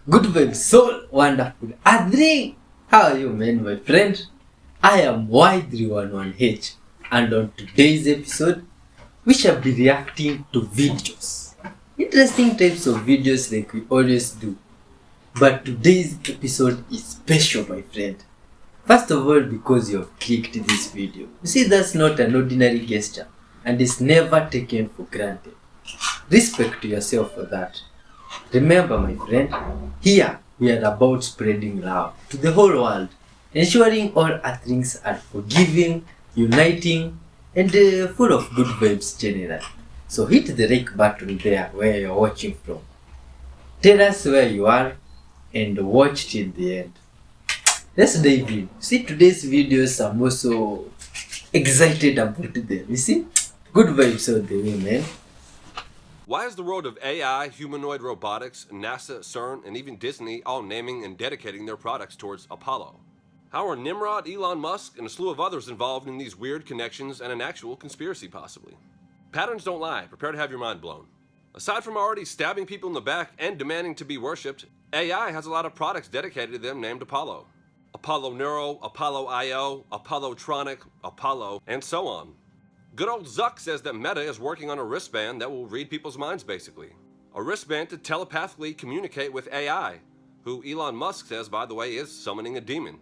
Good vibes, so wonderful. Adri, how are you, man, my friend? I am Y311H, and on today's episode, we shall be reacting to videos. Interesting types of videos like we always do. But today's episode is special, my friend. First of all, because you have clicked this video. You see, that's not an ordinary gesture, and it's never taken for granted. Respect to yourself for that. Remember, my friend, here we are about spreading love to the whole world, ensuring all Earthlings are forgiving, uniting, and full of good vibes generally. So hit the like button there where you're watching from. Tell us where you are and watch till the end. Let's dive in. See, today's videos, I'm also excited about them. You see? Good vibes out the way, man. Why is the world of AI, humanoid robotics, NASA, CERN, and even Disney all naming and dedicating their products towards Apollo? How are Nimrod, Elon Musk, and a slew of others involved in these weird connections and an actual conspiracy possibly? Patterns don't lie. Prepare to have your mind blown. Aside from already stabbing people in the back and demanding to be worshipped, AI has a lot of products dedicated to them named Apollo. Apollo Neuro, Apollo IO, Apollotronic, Apollo, and so on. Good old Zuck says that Meta is working on a wristband that will read people's minds basically. A wristband to telepathically communicate with AI, who Elon Musk says, by the way, is summoning a demon.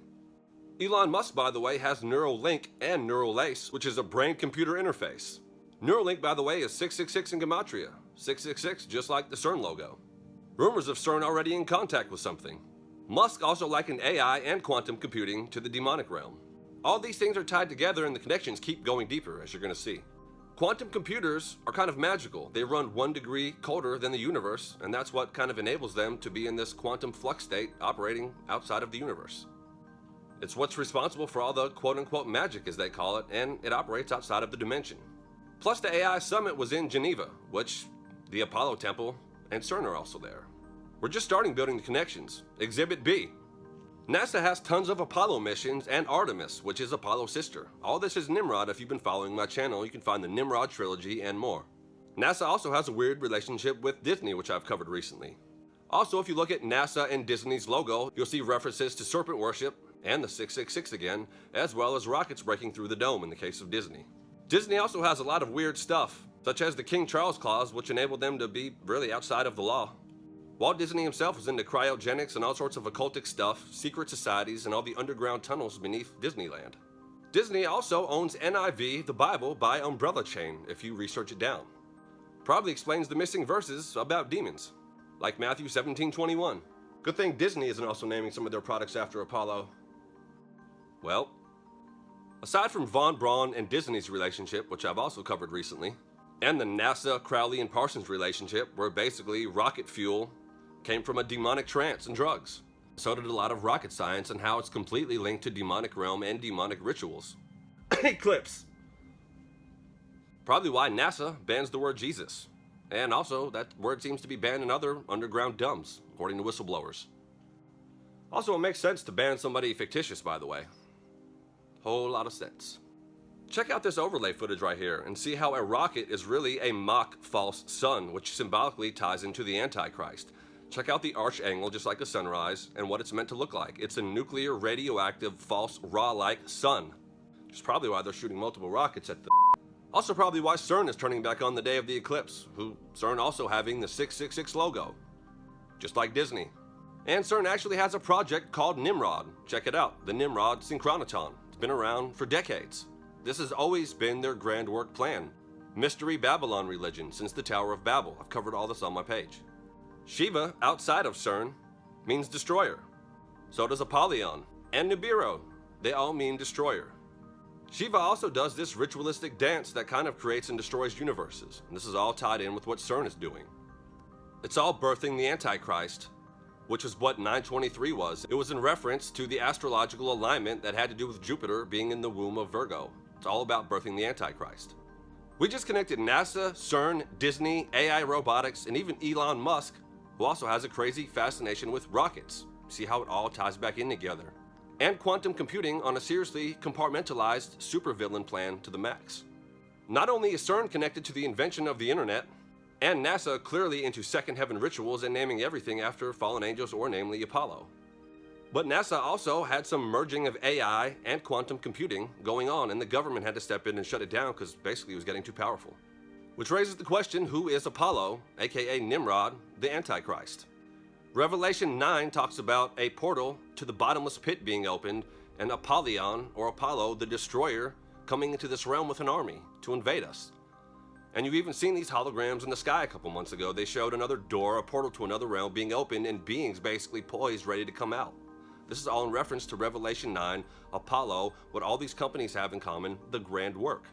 Elon Musk, by the way, has Neuralink and Neuralace, which is a brain-computer interface. Neuralink, by the way, is 666 in Gematria. 666, just like the CERN logo. Rumors of CERN already in contact with something. Musk also likened AI and quantum computing to the demonic realm. All these things are tied together and the connections keep going deeper, as you're going to see. Quantum computers are kind of magical. They run 1 degree colder than the universe, and that's what kind of enables them to be in this quantum flux state operating outside of the universe. It's what's responsible for all the quote-unquote magic, as they call it, and it operates outside of the dimension. Plus, the AI summit was in Geneva, which the Apollo Temple and CERN are also there. We're just starting building the connections. Exhibit B. NASA has tons of Apollo missions and Artemis, which is Apollo's sister. All this is Nimrod. If you've been following my channel, you can find the Nimrod trilogy and more. NASA also has a weird relationship with Disney, which I've covered recently. Also, if you look at NASA and Disney's logo, you'll see references to serpent worship and the 666 again, as well as rockets breaking through the dome in the case of Disney. Disney also has a lot of weird stuff, such as the King Charles Clause, which enabled them to be really outside of the law. Walt Disney himself was into cryogenics and all sorts of occultic stuff, secret societies, and all the underground tunnels beneath Disneyland. Disney also owns NIV, the Bible, by Umbrella Chain, if you research it down. Probably explains the missing verses about demons, like Matthew 17:21. Good thing Disney isn't also naming some of their products after Apollo. Well, aside from Von Braun and Disney's relationship, which I've also covered recently, and the NASA, Crowley, and Parsons relationship, where basically rocket fuel came from a demonic trance and drugs. So did a lot of rocket science and how it's completely linked to demonic realm and demonic rituals. Eclipse! Probably why NASA bans the word Jesus. And also, that word seems to be banned in other underground dumbs, according to whistleblowers. Also, it makes sense to ban somebody fictitious, by the way. Whole lot of sense. Check out this overlay footage right here and see how a rocket is really a mock false sun, which symbolically ties into the Antichrist. Check out the arch angle, just like a sunrise, and what it's meant to look like. It's a nuclear, radioactive, false, raw-like sun. Which is probably why they're shooting multiple rockets at the... Also probably why CERN is turning back on the day of the eclipse, who CERN also having the 666 logo. Just like Disney. And CERN actually has a project called Nimrod. Check it out, the Nimrod Synchronotron. It's been around for decades. This has always been their grand work plan. Mystery Babylon religion since the Tower of Babel. I've covered all this on my page. Shiva, outside of CERN, means destroyer. So does Apollyon and Nibiru. They all mean destroyer. Shiva also does this ritualistic dance that kind of creates and destroys universes. And this is all tied in with what CERN is doing. It's all birthing the Antichrist, which is what 923 was. It was in reference to the astrological alignment that had to do with Jupiter being in the womb of Virgo. It's all about birthing the Antichrist. We just connected NASA, CERN, Disney, AI robotics, and even Elon Musk, who also has a crazy fascination with rockets. See how it all ties back in together. And quantum computing on a seriously compartmentalized supervillain plan to the max. Not only is CERN connected to the invention of the internet, And NASA clearly into second heaven rituals and naming everything after fallen angels or namely Apollo. But NASA also had some merging of AI and quantum computing going on, and the government had to step in and shut it down because basically it was getting too powerful. Which raises the question, who is Apollo, aka Nimrod, the Antichrist? Revelation 9 talks about a portal to the bottomless pit being opened, and Apollyon, or Apollo, the destroyer, coming into this realm with an army to invade us. And you've even seen these holograms in the sky a couple months ago. They showed another door, a portal to another realm being opened, and beings basically poised, ready to come out. This is all in reference to Revelation 9, Apollo, what all these companies have in common, the grand work.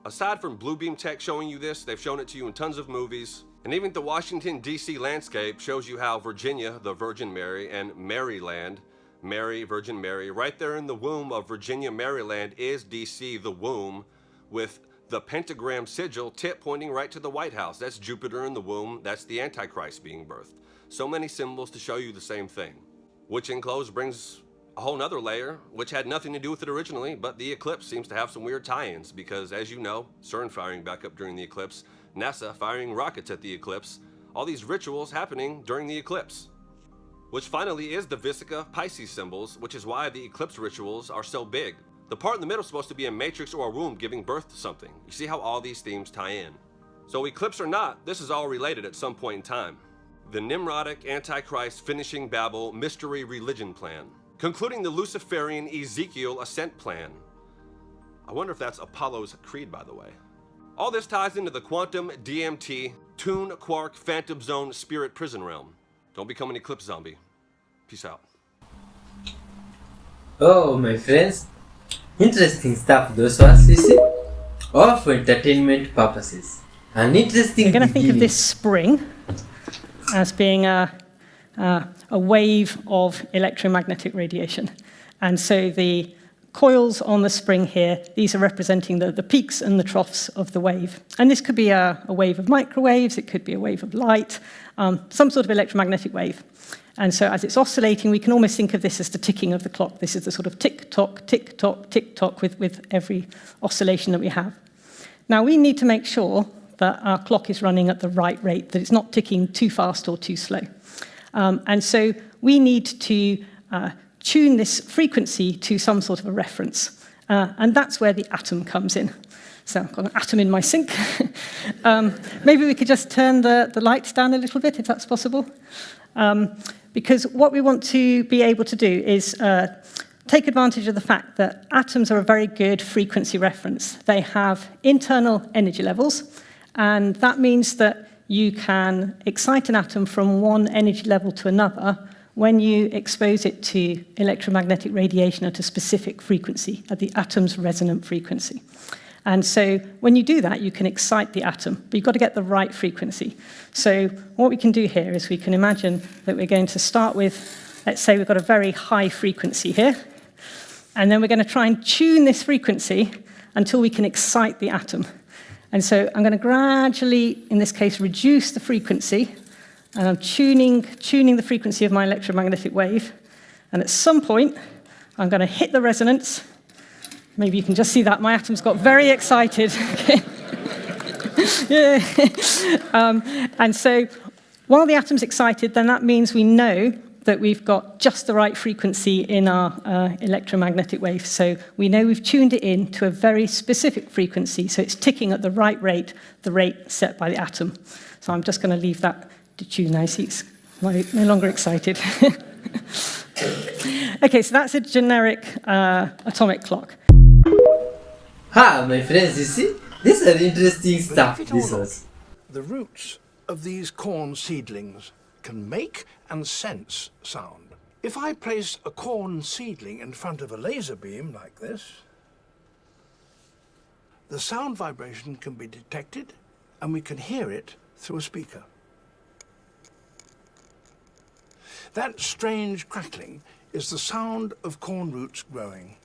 Aside from Bluebeam Tech showing you this, they've shown it to you in tons of movies, and even the Washington, D.C. landscape shows you how Virginia, the Virgin Mary, and Maryland, Mary, Virgin Mary, right there in the womb of Virginia, Maryland is D.C., the womb, with the pentagram sigil tip pointing right to the White House. That's Jupiter in the womb, that's the Antichrist being birthed. So many symbols to show you the same thing. Which in close brings a whole nother layer, which had nothing to do with it originally, but the eclipse seems to have some weird tie-ins because, as you know, CERN firing back up during the eclipse, NASA firing rockets at the eclipse, all these rituals happening during the eclipse. Which finally is the Vesica Pisces symbols, which is why the eclipse rituals are so big. The part in the middle is supposed to be a matrix or a womb giving birth to something. You see how all these themes tie in. So eclipse or not, this is all related at some point in time. The Nimrodic Antichrist finishing Babel mystery religion plan. Concluding the Luciferian Ezekiel ascent plan. I wonder if that's Apollo's creed, by the way. All this ties into the quantum DMT, Toon Quark Phantom Zone spirit prison realm. Don't become an eclipse zombie. Peace out. Oh, my friends, interesting stuff those ones, you see? All for entertainment purposes. An interesting We're going to think of beginning. this spring as being a wave of electromagnetic radiation. And so the coils on the spring here, these are representing the peaks and the troughs of the wave. And this could be a wave of microwaves, it could be a wave of light, some sort of electromagnetic wave. And so as it's oscillating, we can almost think of this as the ticking of the clock. This is the sort of tick-tock, tick-tock, tick-tock with every oscillation that we have. Now, we need to make sure that our clock is running at the right rate, that it's not ticking too fast or too slow. And so we need to tune this frequency to some sort of a reference. And that's where the atom comes in. So I've got an atom in my sink. Maybe we could just turn the lights down a little bit, if that's possible. Because what we want to be able to do is take advantage of the fact that atoms are a very good frequency reference. They have internal energy levels, and that means that you can excite an atom from one energy level to another when you expose it to electromagnetic radiation at a specific frequency, at the atom's resonant frequency. And so when you do that, you can excite the atom, but you've got to get the right frequency. So what we can do here is we can imagine that we're going to start with, let's say we've got a very high frequency here, and then we're going to try and tune this frequency until we can excite the atom. And so I'm going to gradually, in this case, reduce the frequency, and I'm tuning the frequency of my electromagnetic wave. And at some point, I'm going to hit the resonance. Maybe you can just see that my atoms got very excited. Yeah. And so while the atom's excited, then that means we know that we've got just the right frequency in our electromagnetic wave. So we know we've tuned it in to a very specific frequency, so it's ticking at the right rate, the rate set by the atom. So I'm just going to leave that to tune now. See, it's no longer excited. Okay, so that's a generic atomic clock. My friends, you see? These are interesting stuff, this was. The roots of these corn seedlings can make and sense sound. If I place a corn seedling in front of a laser beam like this, the sound vibration can be detected and we can hear it through a speaker. That strange crackling is the sound of corn roots growing.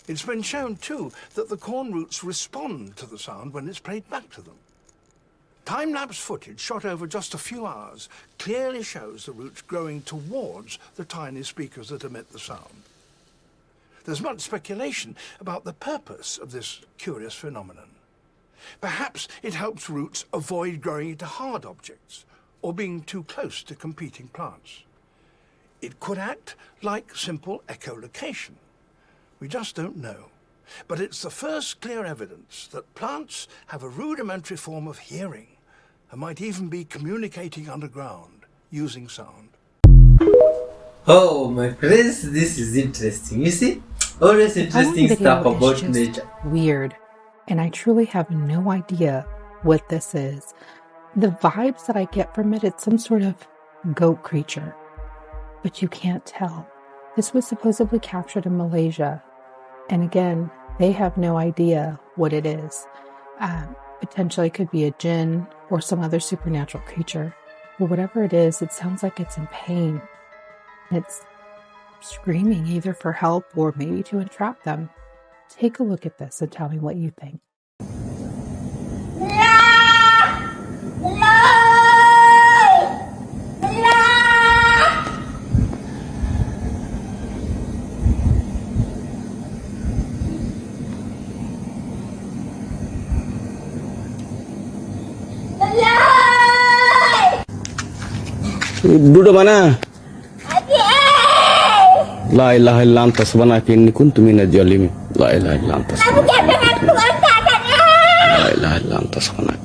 It's been shown, too, that the corn roots respond to the sound when it's played back to them. Time-lapse footage shot over just a few hours clearly shows the roots growing towards the tiny speakers that emit the sound. There's much speculation about the purpose of this curious phenomenon. Perhaps it helps roots avoid growing into hard objects or being too close to competing plants. It could act like simple echolocation. We just don't know. But it's the first clear evidence that plants have a rudimentary form of hearing and might even be communicating underground using sound. Oh, my friends, this is interesting. You see? Always interesting stuff about nature. Weird, and I truly have no idea what this is. The vibes that I get from it, it's some sort of goat creature, but you can't tell. This was supposedly captured in Malaysia, and again, they have no idea what it is. Potentially could be a jinn or some other supernatural creature, but whatever it is, it sounds like it's in pain. It's screaming either for help or maybe to entrap them. Take a look at this and tell me what you think. Duduk mana? La ilaha illa anta subhanaka inni kuntu minadh zalimin. La ilaha illa anta subhanaka. La ilaha illa anta subhanaka.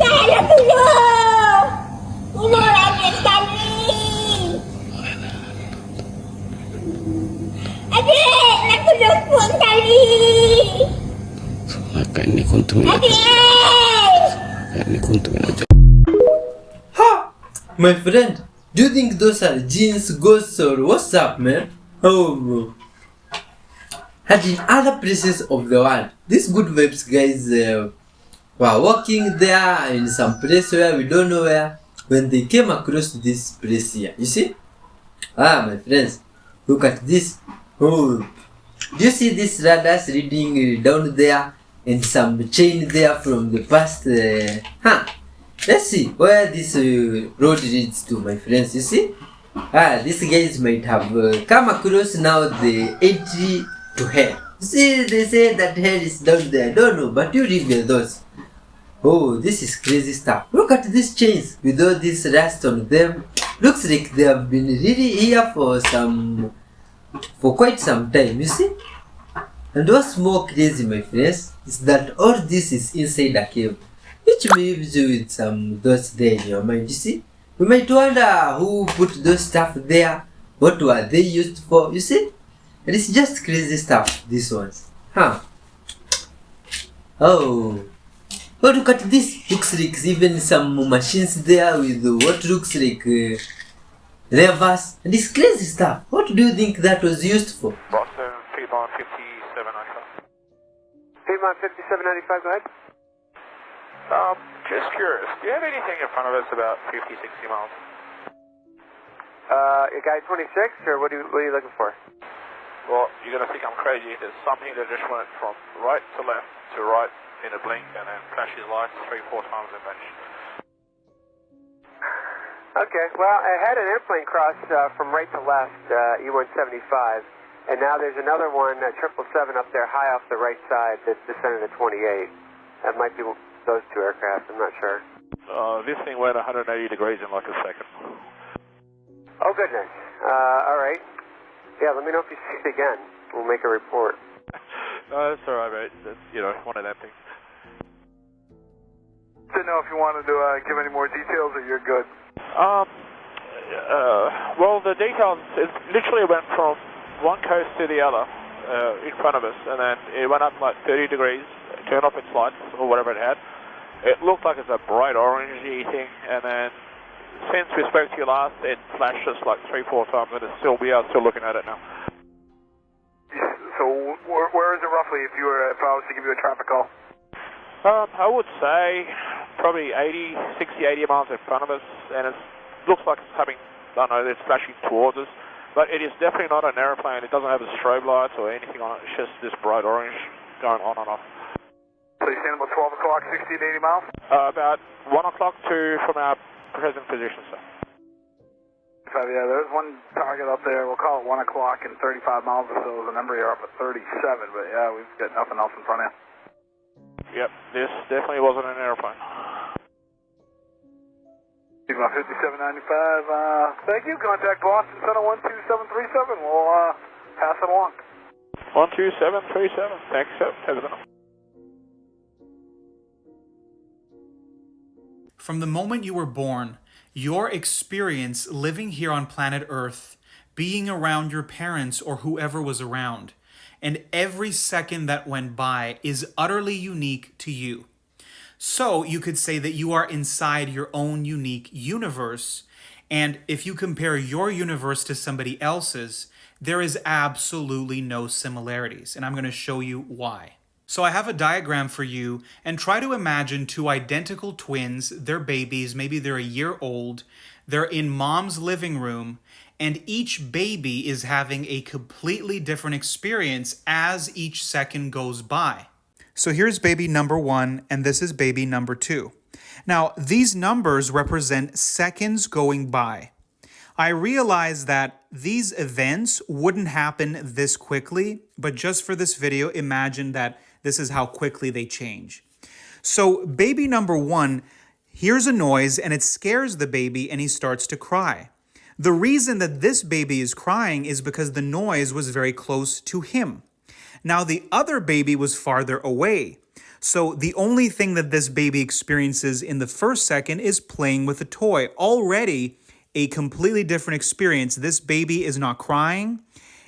Subhanaka inni kuntu minadh zalimin. Inni kuntu minadh zalimin. Ha! My friend, do you think those are genes, ghosts, or what's up, man? Oh, and in other places of the world, these good vibes guys were walking there in some place where we don't know where, when they came across this place here. You see? Ah, my friends, look at this. Oh, do you see this radars reading down there and some chain there from the past? Let's see where this road leads to, my friends. You see? These guys might have come across now the entry to hell. See, they say that hell is down there. I don't know, but you read your thoughts. Oh, this is crazy stuff. Look at these chains with all this rust on them. Looks like they have been really here for quite some time, you see? And what's more crazy, my friends, is that all this is inside a cave, which leaves you with some thoughts there in your mind, you see? You might wonder who put those stuff there, what were they used for, you see? And it's just crazy stuff, these ones. Oh, look at this. Looks like even some machines there with what looks like levers. And it's crazy stuff. What do you think that was used for? Boston, Piedmont 5795. Piedmont 5795, go ahead. Just curious, do you have anything in front of us about 50, 60 miles? Guy 26, or what are you looking for? Well, you're going to think I'm crazy. There's something that just went from right to left to right in a blink and then flashes lights 3-4 times and vanished. Okay, well, I had an airplane cross from right to left, E-175, and now there's another one, 777 up there high off the right side that's descending to 28. That might be those two aircraft, I'm not sure. This thing went 180 degrees in like a second. Oh, goodness. All right. Yeah, let me know if you see it again. We'll make a report. No, that's all right, mate. That's, one of them things. Didn't know if you wanted to give any more details or you're good. Well, the details, it literally went from one coast to the other in front of us, and then it went up like 30 degrees, turned off its lights, or whatever it had. It looked like it's a bright orangey thing, and then since we spoke to you last, it flashed us like 3-4 times, and we are still looking at it now. So where is it roughly if I was to give you a traffic call? I would say probably 60, 80 miles in front of us, and it looks like it's coming, I don't know, it's flashing towards us, but it is definitely not an aeroplane. It doesn't have a strobe lights or anything on it. It's just this bright orange going on and off. So you're saying about 12 o'clock, 60 to 80 miles? About 1 o'clock from our present position, sir. Yeah, there's one target up there. We'll call it 1 o'clock and 35 miles or so. The number you're up at 37, but yeah, we've got nothing else in front of you. Yep, this definitely wasn't an aeroplane. Sigma 5795, thank you. Contact Boston Center 12737. We'll pass it along. 12737. Thanks, sir. Have a good one. From the moment you were born, your experience living here on planet Earth, being around your parents or whoever was around, and every second that went by is utterly unique to you. So you could say that you are inside your own unique universe, and if you compare your universe to somebody else's, there is absolutely no similarities, and I'm going to show you why. So I have a diagram for you, and try to imagine two identical twins, they're babies, maybe they're a year old, they're in mom's living room, and each baby is having a completely different experience as each second goes by. So here's baby number 1, and this is baby number 2. Now, these numbers represent seconds going by. I realize that these events wouldn't happen this quickly, but just for this video, imagine that this is how quickly they change. So baby number 1 hears a noise and it scares the baby and he starts to cry. The reason that this baby is crying is because the noise was very close to him. Now the other baby was farther away. So the only thing that this baby experiences in the first second is playing with a toy. Already a completely different experience. This baby is not crying.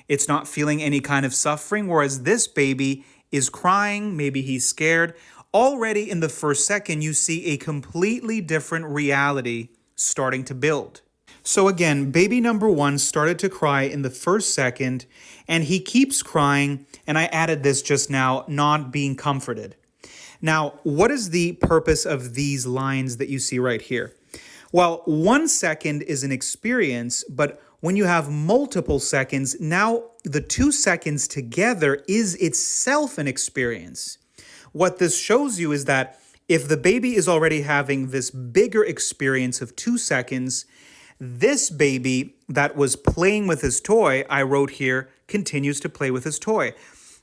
It's not feeling any kind of suffering, whereas this baby is crying. Maybe he's scared. Already in the first second, you see a completely different reality starting to build. So again, baby number 1 started to cry in the first second, and he keeps crying, and I added this just now, not being comforted. Now, what is the purpose of these lines that you see right here? Well, 1 second is an experience, but when you have multiple seconds, now the 2 seconds together is itself an experience. What this shows you is that if the baby is already having this bigger experience of 2 seconds, this baby that was playing with his toy, I wrote here, continues to play with his toy.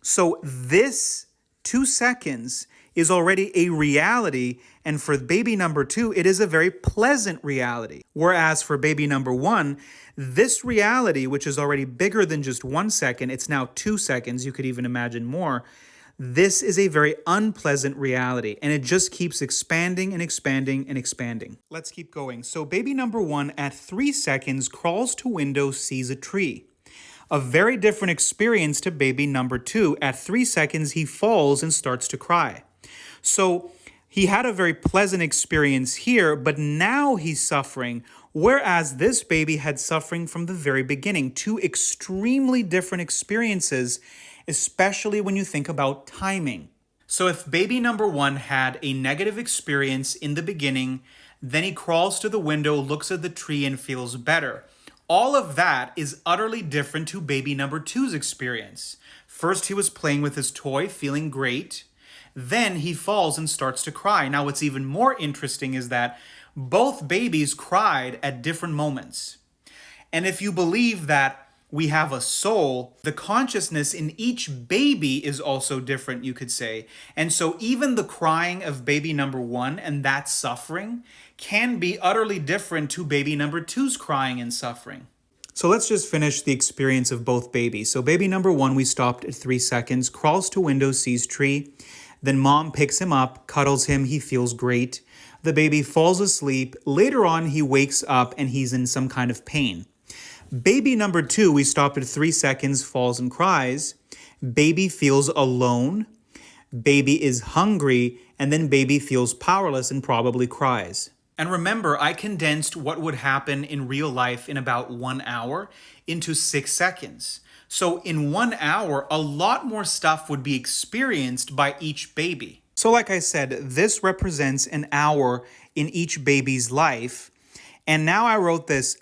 So this 2 seconds is already a reality, and for baby number 2, it is a very pleasant reality. Whereas for baby number 1, this reality, which is already bigger than just 1 second, it's now 2 seconds, you could even imagine more, this is a very unpleasant reality, and it just keeps expanding and expanding and expanding. Let's keep going. So baby number 1 at 3 seconds crawls to window, sees a tree. A very different experience to baby number 2. At 3 seconds, he falls and starts to cry. So he had a very pleasant experience here, but now he's suffering, whereas this baby had suffering from the very beginning. 2 extremely different experiences, especially when you think about timing. So if baby number 1 had a negative experience in the beginning, then he crawls to the window, looks at the tree, and feels better. All of that is utterly different to baby number 2's experience. First, he was playing with his toy, feeling great. Then he falls and starts to cry. Now, what's even more interesting is that both babies cried at different moments. And if you believe that we have a soul, the consciousness in each baby is also different, you could say. And so even the crying of baby number 1 and that suffering can be utterly different to baby number 2's crying and suffering. So let's just finish the experience of both babies. So baby number 1, we stopped at 3 seconds, crawls to window, sees tree. Then mom picks him up, cuddles him, he feels great. The baby falls asleep. Later on, he wakes up and he's in some kind of pain. Baby number 2, we stopped at 3 seconds, falls and cries. Baby feels alone. Baby is hungry, and then baby feels powerless and probably cries. And remember, I condensed what would happen in real life in about 1 hour into 6 seconds. So in 1 hour, a lot more stuff would be experienced by each baby. So like I said, this represents an hour in each baby's life. And now I wrote this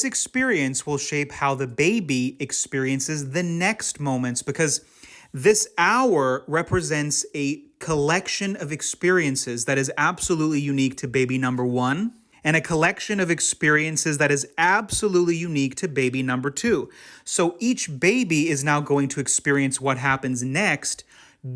experience will shape how the baby experiences the next moments, because this hour represents a collection of experiences that is absolutely unique to baby number 1, and a collection of experiences that is absolutely unique to baby number 2. So each baby is now going to experience what happens next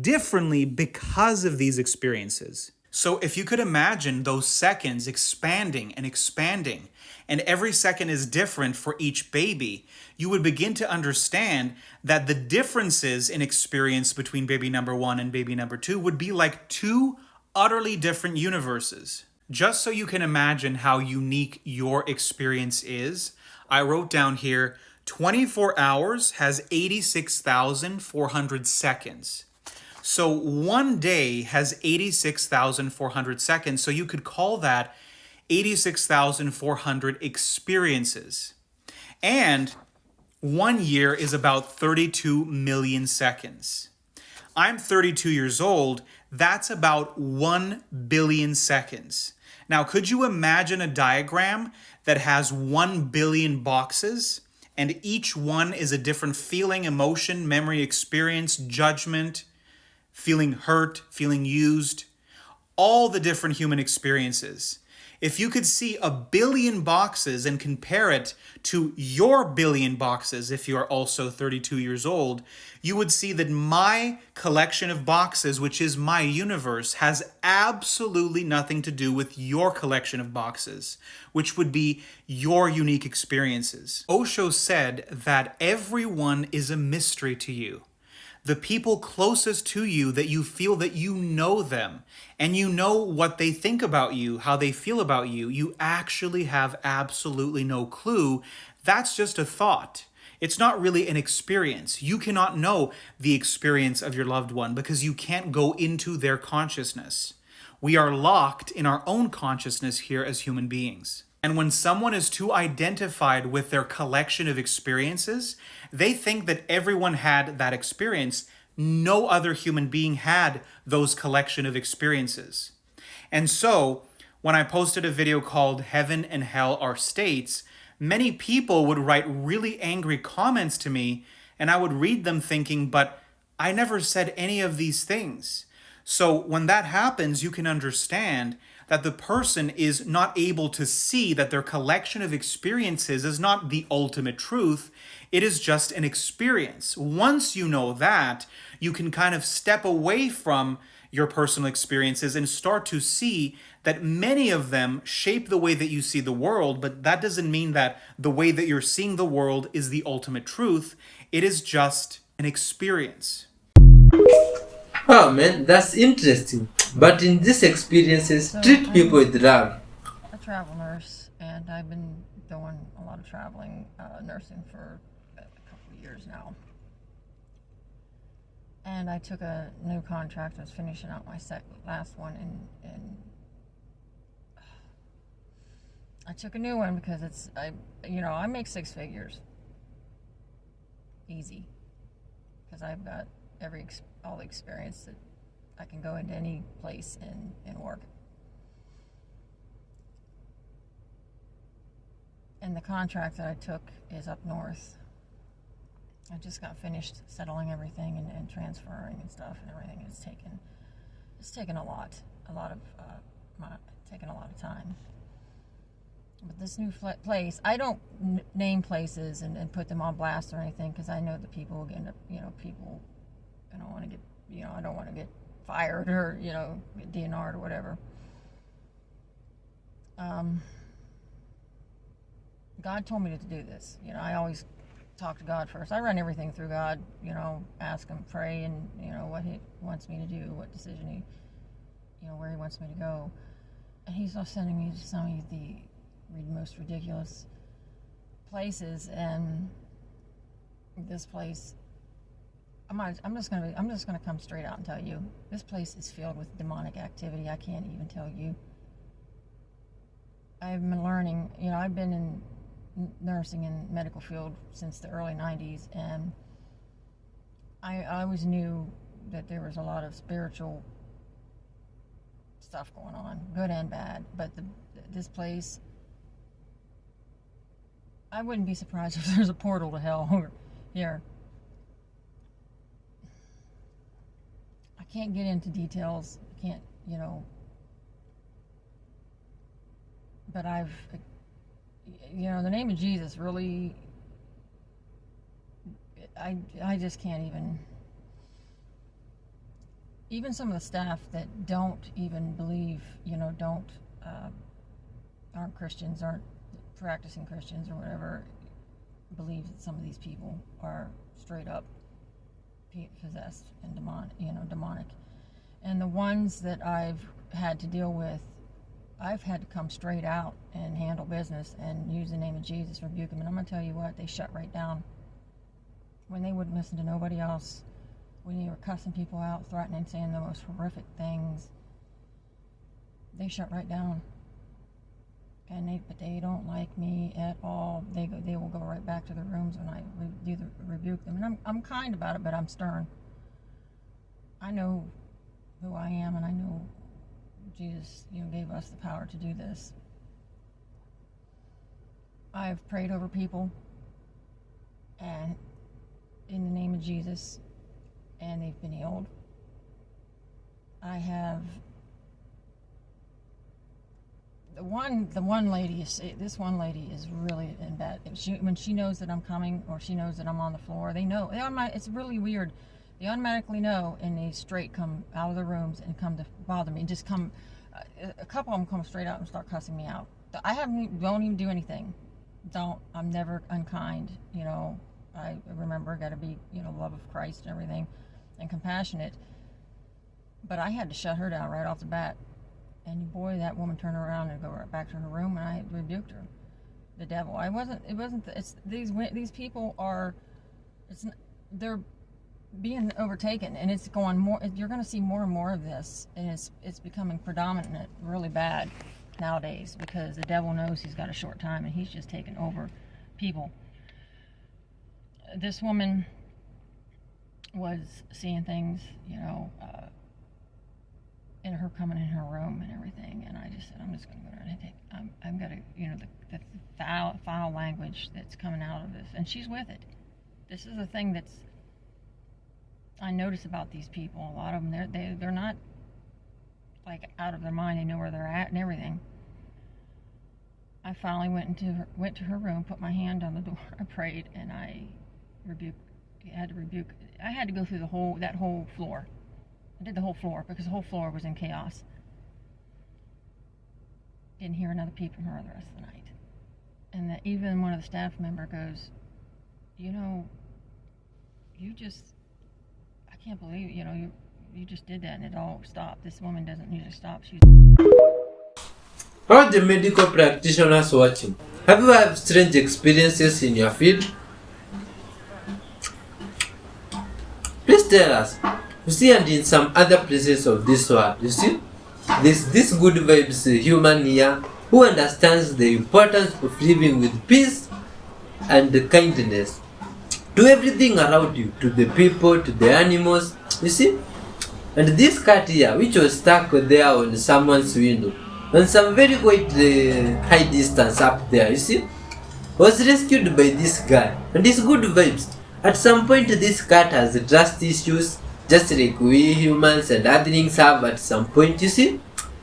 differently because of these experiences. So if you could imagine those seconds expanding and expanding, and every second is different for each baby, you would begin to understand that the differences in experience between baby number 1 and baby number 2 would be like two utterly different universes. Just so you can imagine how unique your experience is, I wrote down here 24 hours has 86,400 seconds. So one day has 86,400 seconds, so you could call that 86,400 experiences. And 1 year is about 32 million seconds. I'm 32 years old, that's about 1 billion seconds. Now, could you imagine a diagram that has 1 billion boxes, and each one is a different feeling, emotion, memory, experience, judgment, feeling hurt, feeling used, all the different human experiences? If you could see a billion boxes and compare it to your billion boxes, if you're also 32 years old, you would see that my collection of boxes, which is my universe, has absolutely nothing to do with your collection of boxes, which would be your unique experiences. Osho said that everyone is a mystery to you. The people closest to you that you feel that you know them and you know what they think about you, how they feel about you, you actually have absolutely no clue. That's just a thought. It's not really an experience. You cannot know the experience of your loved one because you can't go into their consciousness. We are locked in our own consciousness here as human beings. And when someone is too identified with their collection of experiences, they think that everyone had that experience. No other human being had those collection of experiences. And so, when I posted a video called Heaven and Hell Are States, many people would write really angry comments to me, and I would read them thinking, but I never said any of these things. So when that happens, you can understand that the person is not able to see that their collection of experiences is not the ultimate truth. It is just an experience. Once you know that, you can kind of step away from your personal experiences and start to see that many of them shape the way that you see the world, but that doesn't mean that the way that you're seeing the world is the ultimate truth. It is just an experience. Oh man, that's interesting. But in these experiences, treat people with love. A travel nurse, and I've been doing a lot of traveling, nursing for a couple of years now. And I took a new contract. I was finishing out my last one, and I took a new one because I make 6 figures, easy, because I've got all the experience that I can go into any place and work. And the contract that I took is up north. I just got finished settling everything and transferring and stuff and everything. It's taken a lot of time. But this new place, I don't name places and put them on blast or anything because I know that people will end up, people. I don't want to get fired or, get DNR'd or whatever. God told me to do this. I always talk to God first. I run everything through God, ask him, pray, and, what he wants me to do, what decision where he wants me to go. And he's not sending me to some of the most ridiculous places, and this place, I'm just gonna come straight out and tell you, this place is filled with demonic activity. I can't even tell you. I've been learning, I've been in nursing and medical field since the early 90s, and I always knew that there was a lot of spiritual stuff going on, good and bad, but this place, I wouldn't be surprised if there's a portal to hell here. I can't get into details. I can't, but the name of Jesus really, I just can't even, even some of the staff that don't even believe, aren't Christians, aren't practicing Christians or whatever, believe that some of these people are straight up possessed and demonic. And the ones that I've had to deal with, I've had to come straight out and handle business and use the name of Jesus, rebuke them. And I'm going to tell you what, they shut right down. When they wouldn't listen to nobody else, when they were cussing people out, threatening, saying the most horrific things, they shut right down. But they don't like me at all. They will go right back to their rooms when I rebuke them. And I'm kind about it, but I'm stern. I know who I am, and I know Jesus, gave us the power to do this. I've prayed over people, and in the name of Jesus, and they've been healed. I have the one lady. This one lady is really in bad. When she knows that I'm coming, or she knows that I'm on the floor, they know. It's really weird. They automatically know, and they straight come out of their rooms and come to bother me. Just come. A couple of them come straight out and start cussing me out. Don't even do anything. I'm never unkind. I remember, got to be, love of Christ and everything, and compassionate. But I had to shut her down right off the bat. And boy, that woman turned around and go right back to her room, and I rebuked her. The devil. These people are, they're being overtaken, and it's going more. You're going to see more and more of this, and it's becoming predominant, really bad nowadays, because the devil knows he's got a short time, and he's just taking over people. This woman was seeing things, in her coming in her room and everything, and I just said, I'm just going to go around and take. I'm going to, the foul language that's coming out of this, and she's with it. This is the thing that's I notice about these people. A lot of them, they're not like out of their mind. They know where they're at and everything. I finally went to her room, put my hand on the door, I prayed, and I had to go through that whole floor. I did the whole floor because the whole floor was in chaos. Didn't hear another peep from her the rest of the night. And even one of the staff member goes, I can't believe you just did that and it all stopped. This woman doesn't usually stop. All the medical practitioners watching, have you had strange experiences in your field? Please tell us. You see, and in some other places of this world, you see, there's this good vibes human here who understands the importance of living with peace and kindness to everything around you, to the people, to the animals, you see. And this cat here, which was stuck there on someone's window, on some very quite high distance up there, you see, was rescued by this guy, and it's good vibes. At some point, this cat has trust issues, just like we humans and other things have at some point, you see.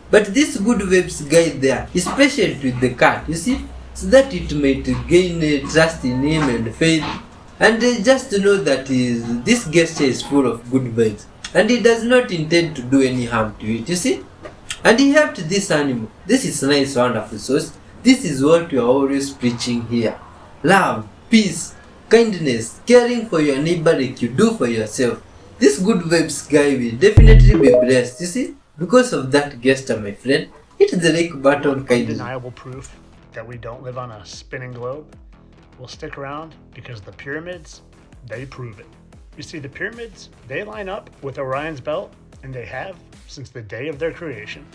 But this good vibes guy there is patient with the cat, you see, so that it might gain trust in him and faith, and just to know that this gesture is full of good vibes, and he does not intend to do any harm to it, you see. And he helped this animal. This is nice, wonderful source. This is what we are always preaching here. Love, peace, kindness, caring for your neighbor like you do for yourself. This good vibes guy will definitely be blessed, you see. Because of that gesture, my friend, hit the like button kindly. Undeniable proof that we don't live on a spinning globe will stick around because the pyramids, they prove it. You see, the pyramids, they line up with Orion's belt, and they have since the day of their creation.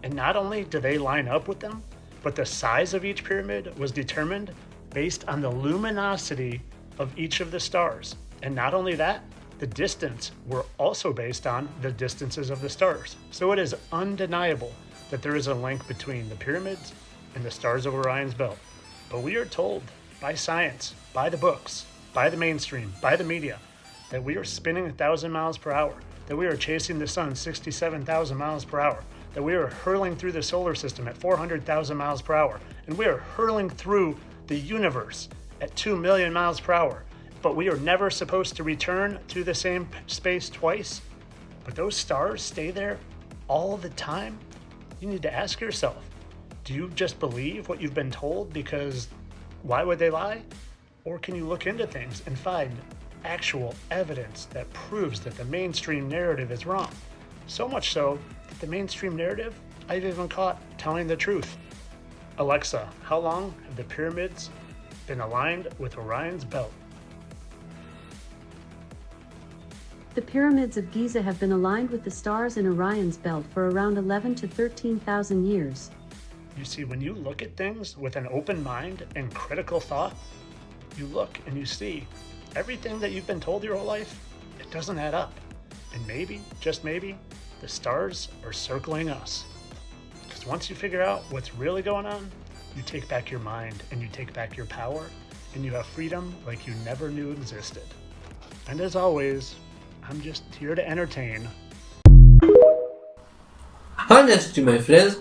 And not only do they line up with them, but the size of each pyramid was determined based on the luminosity of each of the stars. And not only that, the distance were also based on the distances of the stars. So it is undeniable that there is a link between the pyramids and the stars of Orion's belt. But we are told by science, by the books, by the mainstream, by the media, that we are spinning 1,000 miles per hour, that we are chasing the sun 67,000 miles per hour, that we are hurling through the solar system at 400,000 miles per hour, and we are hurling through the universe at 2 million miles per hour. But we are never supposed to return to the same space twice. But those stars stay there all the time? You need to ask yourself, do you just believe what you've been told because why would they lie? Or can you look into things and find actual evidence that proves that the mainstream narrative is wrong? So much so that the mainstream narrative, I've even caught telling the truth. Alexa, how long have the pyramids been aligned with Orion's belt? The pyramids of Giza have been aligned with the stars in Orion's belt for around 11 to 13,000 years. You see, when you look at things with an open mind and critical thought, you look and you see everything that you've been told your whole life, it doesn't add up. And maybe, just maybe, the stars are circling us. Because once you figure out what's really going on, you take back your mind and you take back your power, and you have freedom like you never knew existed. And as always, I'm just here to entertain. Honestly, my friends,